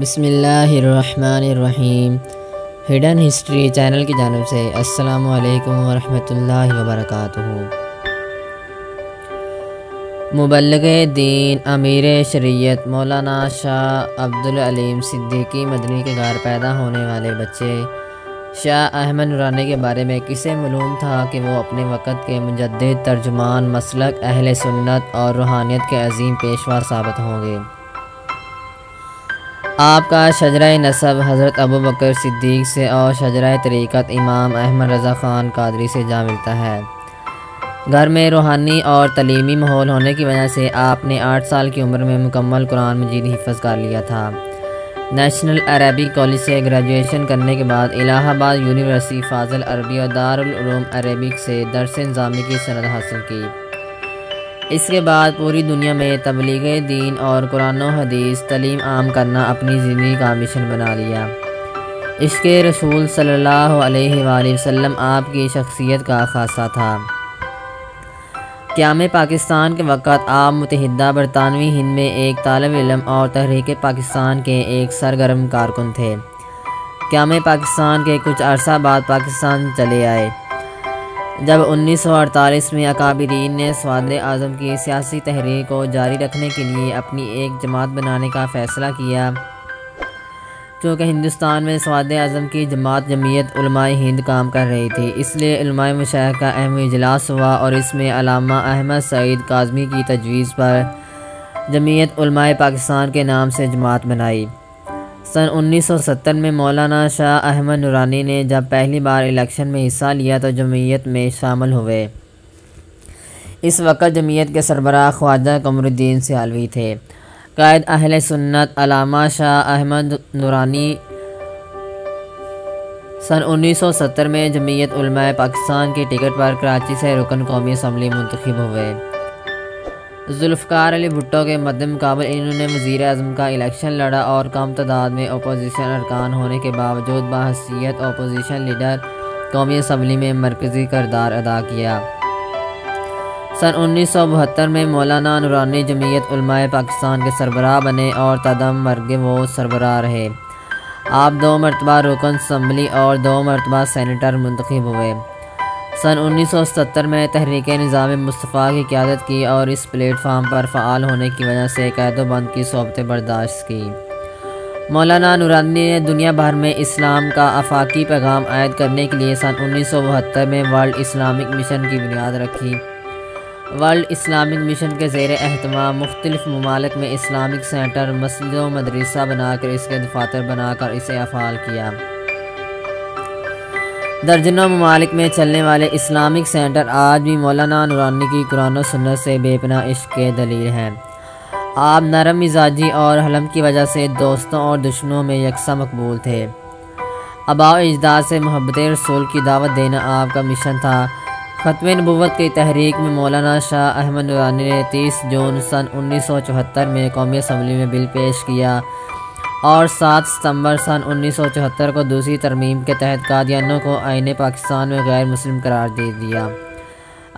بسم اللہ الرحمن الرحیم۔ ہڈن ہسٹری چینل کی جانب سے السلام علیکم ورحمۃ اللہ وبرکاتہ۔ مبلغ دین امیر شریعت مولانا شاہ عبدالعلیم صدیقی مدنی کے گھر پیدا ہونے والے بچے شاہ احمد نورانی کے بارے میں کسے معلوم تھا کہ وہ اپنے وقت کے مجدد، ترجمان، مسلک اہل سنت اور روحانیت کے عظیم پیشوا ثابت ہوں گے؟ آپ کا شجرہ نسب حضرت ابوبکر صدیق سے اور شجرہ طریقت امام احمد رضا خان قادری سے جا ملتا ہے۔ گھر میں روحانی اور تعلیمی ماحول ہونے کی وجہ سے آپ نے 8 سال کی عمر میں مکمل قرآن مجید حفظ کر لیا تھا۔ نیشنل عربک کالج سے گریجویشن کرنے کے بعد الہ آباد یونیورسٹی فاضل عربی اور دارالعلوم عربک سے درس نظامی کی سند حاصل کی۔ اس کے بعد پوری دنیا میں تبلیغ دین اور قرآن و حدیث تعلیم عام کرنا اپنی زندگی کا مشن بنا لیا۔ عشق رسول صلی اللہ علیہ وآلہ وسلم آپ کی شخصیت کا خاصہ تھا۔ قیام پاکستان کے وقت آپ متحدہ برطانوی ہند میں ایک طالب علم اور تحریک پاکستان کے ایک سرگرم کارکن تھے۔ قیام پاکستان کے کچھ عرصہ بعد پاکستان چلے آئے۔ جب 1948 میں اکابرین نے سواد اعظم کی سیاسی تحریک کو جاری رکھنے کے لیے اپنی ایک جماعت بنانے کا فیصلہ کیا، چونکہ ہندوستان میں سواد اعظم کی جماعت جمعیت علماء ہند کام کر رہی تھی، اس لیے علماء مشائخ کا اہم اجلاس ہوا اور اس میں علامہ احمد سعید کاظمی کی تجویز پر جمعیت علماء پاکستان کے نام سے جماعت بنائی۔ سن 1970 میں مولانا شاہ احمد نورانی نے جب پہلی بار الیکشن میں حصہ لیا تو جمعیت میں شامل ہوئے۔ اس وقت جمعیت کے سربراہ خواجہ قمر الدین سیالوی تھے۔ قائد اہل سنت علامہ شاہ احمد نورانی سن 1970 میں جمعیت علماء پاکستان کی ٹکٹ پر کراچی سے رکن قومی اسمبلی منتخب ہوئے۔ ذوالفقار علی بھٹو کے مد مقابل انہوں نے وزیر اعظم کا الیکشن لڑا اور کم تعداد میں اپوزیشن ارکان ہونے کے باوجود بحیثیت اپوزیشن لیڈر قومی اسمبلی میں مرکزی کردار ادا کیا۔ سن 1972 میں مولانا نورانی جمعیت علماء پاکستان کے سربراہ بنے اور تادم مرگ وہ سربراہ رہے۔ آپ 2 مرتبہ رکن اسمبلی اور 2 مرتبہ سینیٹر منتخب ہوئے۔ سن 1970 میں تحریک نظام مصطفیٰ کی قیادت کی اور اس پلیٹ فارم پر فعال ہونے کی وجہ سے قید و بند کی صحبتیں برداشت کی۔ مولانا نورانی نے دنیا بھر میں اسلام کا آفاقی پیغام عائد کرنے کے لیے سن 1972 میں ورلڈ اسلامک مشن کی بنیاد رکھی۔ ورلڈ اسلامک مشن کے زیر اہتمام مختلف ممالک میں اسلامک سینٹر، مسجد و مدرسہ بنا کر اس کے دفاتر بنا کر اسے فعال کیا۔ درجنوں ممالک میں چلنے والے اسلامک سینٹر آج بھی مولانا نورانی کی قرآن و سنت سے بے پناہ عشق کے دلیل ہیں۔ آپ نرم مزاجی اور حلم کی وجہ سے دوستوں اور دشمنوں میں یکساں مقبول تھے۔ آباء و اجداد سے محبت رسول کی دعوت دینا آپ کا مشن تھا۔ ختم نبوت کی تحریک میں مولانا شاہ احمد نورانی نے 30 جون سن 1974 میں قومی اسمبلی میں بل پیش کیا اور 7 ستمبر سن 1974 کو دوسری ترمیم کے تحت قادیانیوں کو آئین پاکستان میں غیر مسلم قرار دے دیا۔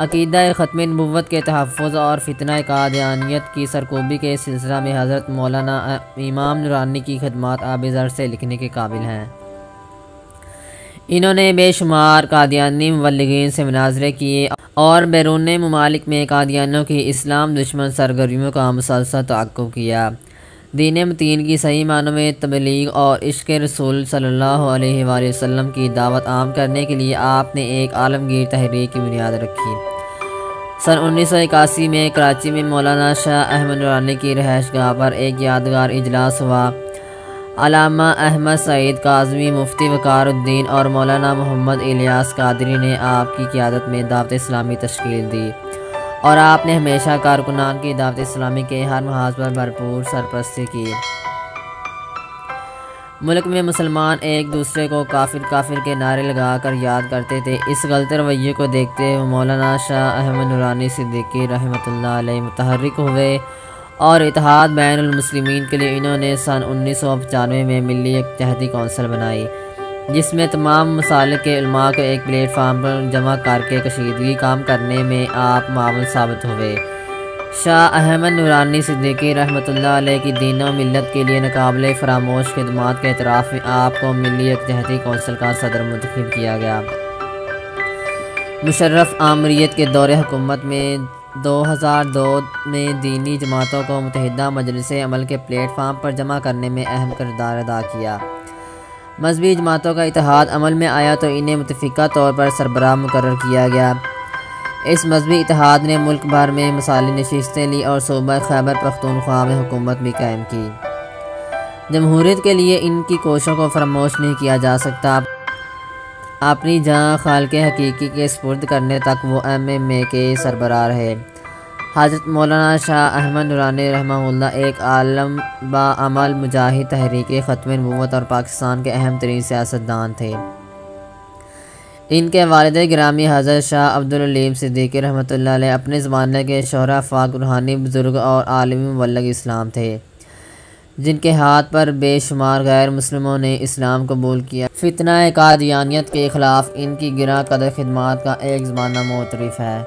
عقیدہ ختم نبوت کے تحفظ اور فتنہ قادیانیت کی سرکوبی کے سلسلہ میں حضرت مولانا امام نورانی کی خدمات آب زر سے لکھنے کے قابل ہیں۔ انہوں نے بے شمار قادیانی مبلغین سے مناظرے کیے اور بیرون ممالک میں قادیانیوں کی اسلام دشمن سرگرمیوں کا مسلسل تعاقب کیا۔ دین متین کی صحیح معنوں میں تبلیغ اور عشق رسول صلی اللہ علیہ وآلہ وسلم کی دعوت عام کرنے کے لیے آپ نے ایک عالمگیر تحریک کی بنیاد رکھی۔ سن 1981 میں کراچی میں مولانا شاہ احمد نورانی کی رہائش گاہ پر ایک یادگار اجلاس ہوا۔ علامہ احمد سعید کاظمی، مفتی وقار الدین اور مولانا محمد الیاس قادری نے آپ کی قیادت میں دعوت اسلامی تشکیل دی اور آپ نے ہمیشہ کارکنان کی دعوت اسلامی کے ہر محاذ پر بھرپور سرپرستی کی۔ ملک میں مسلمان ایک دوسرے کو کافر کافر کے نعرے لگا کر یاد کرتے تھے۔ اس غلط رویے کو دیکھتے ہوئے مولانا شاہ احمد نورانی صدیقی رحمۃ اللہ علیہ متحرک ہوئے اور اتحاد بین المسلمین کے لیے انہوں نے سن 1995 میں ملی اتحادی کونسل بنائی، جس میں تمام مسالک کے علماء کو ایک پلیٹ فارم پر جمع کر کے کشیدگی کام کرنے میں آپ معاون ثابت ہوئے۔ شاہ احمد نورانی صدیقی رحمۃ اللہ علیہ کی دین و ملت کے لیے ناقابل فراموش خدمات کے اعتراف میں آپ کو ملی یکجہتی کونسل کا صدر منتخب کیا گیا۔ مشرف آمریت کے دور حکومت میں 2002 میں دینی جماعتوں کو متحدہ مجلس عمل کے پلیٹ فارم پر جمع کرنے میں اہم کردار ادا کیا۔ مذہبی جماعتوں کا اتحاد عمل میں آیا تو انہیں متفقہ طور پر سربراہ مقرر کیا گیا۔ اس مذہبی اتحاد نے ملک بھر میں مثالی نشستیں لی اور صوبہ خیبر پختونخوا میں حکومت بھی قائم کی۔ جمہوریت کے لیے ان کی کوششوں کو فراموش نہیں کیا جا سکتا۔ اپنی جان خالق حقیقی کے سپرد کرنے تک وہ MMA کے سربراہ رہے۔ حضرت مولانا شاہ احمد نورانی رحمہ اللہ ایک عالم با عمل مجاہد، تحریک ختم نبوت اور پاکستان کے اہم ترین سیاستدان تھے۔ ان کے والد گرامی حضرت شاہ عبدالعلیم صدیقی رحمۃ اللہ علیہ اپنے زمانے کے شہرا فاق روحانی بزرگ اور عالمی مبلغ اسلام تھے، جن کے ہاتھ پر بے شمار غیر مسلموں نے اسلام قبول کیا۔ فتنہ قادیانیت کے خلاف ان کی گراں قدر خدمات کا ایک زمانہ معترف ہے۔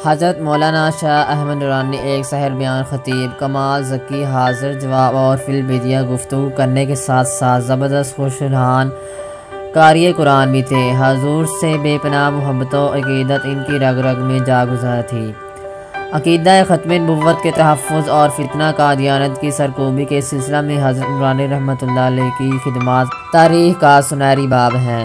حضرت مولانا شاہ احمد نورانی ایک سحر بیان خطیب، کمال ذکی، حاضر جواب اور فی البدیہہ گفتگو کرنے کے ساتھ ساتھ زبردست خوشرحان قاری قرآن بھی تھے۔ حضور سے بے پناہ محبت و عقیدت ان کی رگ رگ میں جا گزرا تھی۔ عقیدہ ختم نبوت کے تحفظ اور فتنہ قادیانیت کی سرکوبی کے سلسلہ میں حضرت نورانی رحمۃ اللہ علیہ کی خدمات تاریخ کا سنہری باب ہیں۔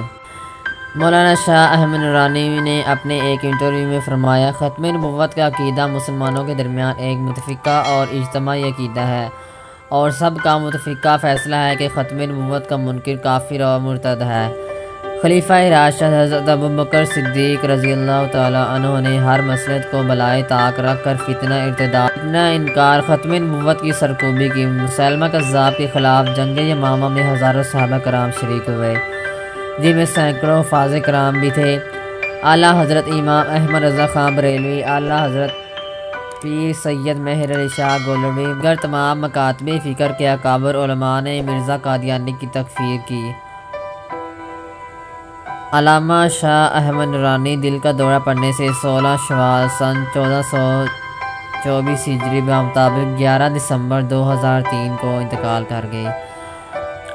مولانا شاہ احمد نورانی نے اپنے ایک انٹرویو میں فرمایا، ختم نبوت کا عقیدہ مسلمانوں کے درمیان ایک متفقہ اور اجتماعی عقیدہ ہے، اور سب کا متفقہ فیصلہ ہے کہ ختم نبوت کا منکر کافر اور مرتد ہے۔ خلیفہ راشد حضرت ابوبکر صدیق رضی اللہ تعالیٰ عنہ نے ہر مسلک کو بالائے طاق رکھ کر فتنہ ارتداد، فتنہ انکار، ختم نبوت کی سرکوبی کی۔ مسیلمہ کذاب کے خلاف جنگ یمامہ میں ہزاروں صحابہ کرام شریک ہوئے، جن میں سینکڑوں حفاظ کرام بھی تھے۔ اعلیٰ حضرت امام احمد رضا خان بریلوی، اعلیٰ حضرت پیر سید مہر علی شاہ گولوی، دیگر تمام مکاتب فکر کے اکابر علماء نے مرزا قادیانی کی تکفیر کی۔ علامہ شاہ احمد نورانی دل کا دورہ پڑنے سے 16 شوال سن 1424 ہجری بمطابق 11 دسمبر 2003 کو انتقال کر گئے۔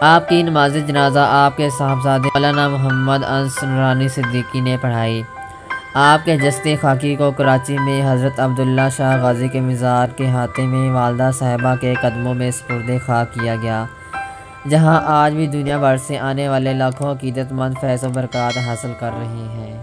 آپ کی نماز جنازہ آپ کے صاحبزادے مولانا محمد انس نورانی صدیقی نے پڑھائی۔ آپ کے جسد خاکی کو کراچی میں حضرت عبداللہ شاہ غازی کے مزار کے احاطے میں والدہ صاحبہ کے قدموں میں سپرد خاک کیا گیا، جہاں آج بھی دنیا بھر سے آنے والے لاکھوں عقیدت مند فیض و برکات حاصل کر رہے ہیں۔